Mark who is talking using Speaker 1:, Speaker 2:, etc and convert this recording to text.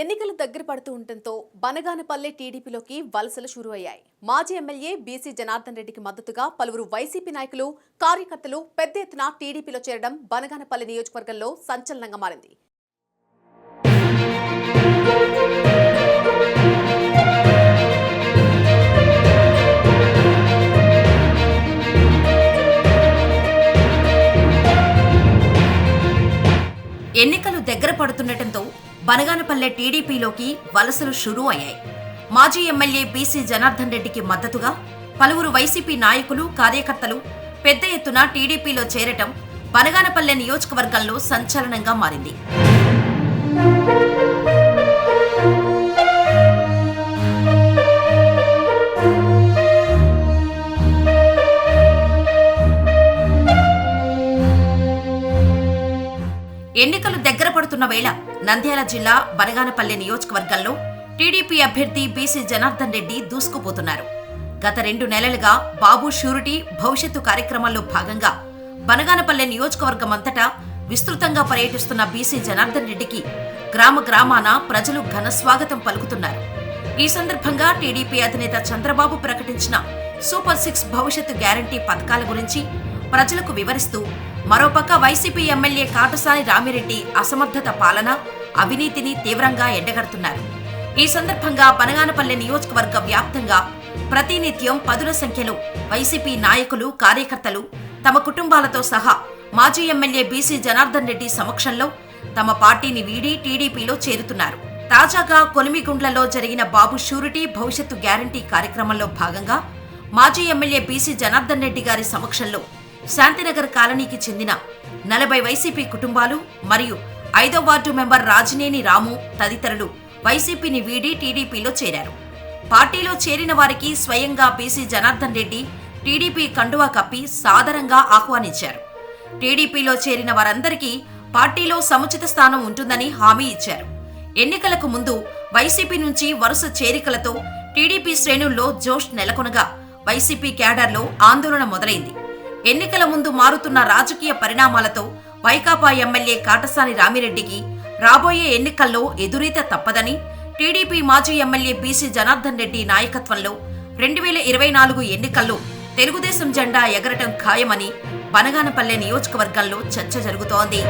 Speaker 1: ఎన్నికలు దగ్గర పడుతూ ఉండటంతో బనగానపల్లె టీడీపీలోకి వలసలు షురూ అయ్యాయి. మాజీ ఎమ్మెల్యే బీసీ జనార్దన్ రెడ్డికి మద్దతుగా పలువురు వైసీపీ నాయకులు, కార్యకర్తలు పెద్ద ఎత్తున టీడీపీలో చేరడం బనగానపల్లె నియోజకవర్గంలో సంచలనంగా మారింది.
Speaker 2: ఎన్నికలు దగ్గర పడుతుండటంతో బనగానపల్లె టీడీపీలోకి వలసలు షురూ అయ్యాయి. మాజీ ఎమ్మెల్యే బీసీ జనార్దన్ రెడ్డికి మద్దతుగా పలువురు వైసీపీ నాయకులు, కార్యకర్తలు పెద్ద ఎత్తున టీడీపీలో చేరటం బనగానపల్లె నియోజకవర్గంలో సంచలనంగా మారింది. ఎన్నికలు దగ్గర పడుతున్న వేళ నంద్యాల జిల్లా బనగానపల్లె నియోజకవర్గంలో టీడీపీ అభ్యర్థి బీసీ జనార్దన్ రెడ్డి దూసుకుపోతున్నారు. గత 2 నెలలుగా బాబు షూరిటీ భవిష్యత్తు కార్యక్రమంలో భాగంగా బనగానపల్లె నియోజకవర్గమంతటా విస్తృతంగా పర్యటిస్తున్న బీసీ జనార్దన్ రెడ్డికి గ్రామ గ్రామాన ప్రజలు ఘన స్వాగతం పలుకుతున్నారు. ఈ సందర్భంగా టీడీపీ అధినేత చంద్రబాబు ప్రకటించిన సూపర్ 6 భవిష్యత్తు గ్యారంటీ పథకాల గురించి ప్రజలకు వివరిస్తూ మరోపక్క వైసీపీ ఎమ్మెల్యే కాటసాని రామిరెడ్డి అసమర్థత పాలన, అవినీతిని తీవ్రంగా ఎండగడుతున్నారు. ఈ సందర్భంగా బనగానపల్లె నియోజకవర్గ వ్యాప్తంగా ప్రతినిత్యం పదుల సంఖ్యలో వైసీపీ నాయకులు, కార్యకర్తలు తమ కుటుంబాలతో సహా మాజీ ఎమ్మెల్యే బీసీ జనార్దన్ రెడ్డి సమక్షంలో తమ పార్టీని వీడి టీడీపీలో చేరుతున్నారు. తాజాగా కొలిమిగుండ్లలో జరిగిన బాబు షూరిటీ భవిష్యత్తు గ్యారంటీ కార్యక్రమంలో భాగంగా మాజీ ఎమ్మెల్యే బీసీ జనార్దన్ రెడ్డి గారి సమక్షంలో శాంతినగర్ కాలనీకి చెందిన 40 వైసీపీ కుటుంబాలు మరియు 5వ వార్డు మెంబర్ రాజినేని రాము తదితరులు వైసీపీని వీడి టీడీపీలో చేరారు. పార్టీలో చేరిన వారికి స్వయంగా బీసీ జనార్దన్ రెడ్డి టీడీపీ కండువా కప్పి సాదరంగా ఆహ్వానించారు. టీడీపీలో చేరిన వారందరికీ పార్టీలో సముచిత స్థానం ఉంటుందని హామీ ఇచ్చారు. ఎన్నికలకు ముందు వైసీపీ నుంచి వరుస చేరికలతో టీడీపీ శ్రేణుల్లో జోష్ నెలకొనగా వైసీపీ క్యాడర్లో ఆందోళన మొదలైంది. ఎన్నికల ముందు మారుతున్న రాజకీయ పరిణామాలతో వైకాపా ఎమ్మెల్యే కాటసాని రామిరెడ్డికి రాబోయే ఎన్నికల్లో ఎదురీత తప్పదని టీడీపీ మాజీ ఎమ్మెల్యే బీసీ జనార్దన్ రెడ్డి నాయకత్వంలో 2024 ఎన్నికల్లో తెలుగుదేశం జెండా ఎగరటం ఖాయమని బనగానపల్లె నియోజకవర్గంలో చర్చ జరుగుతోంది.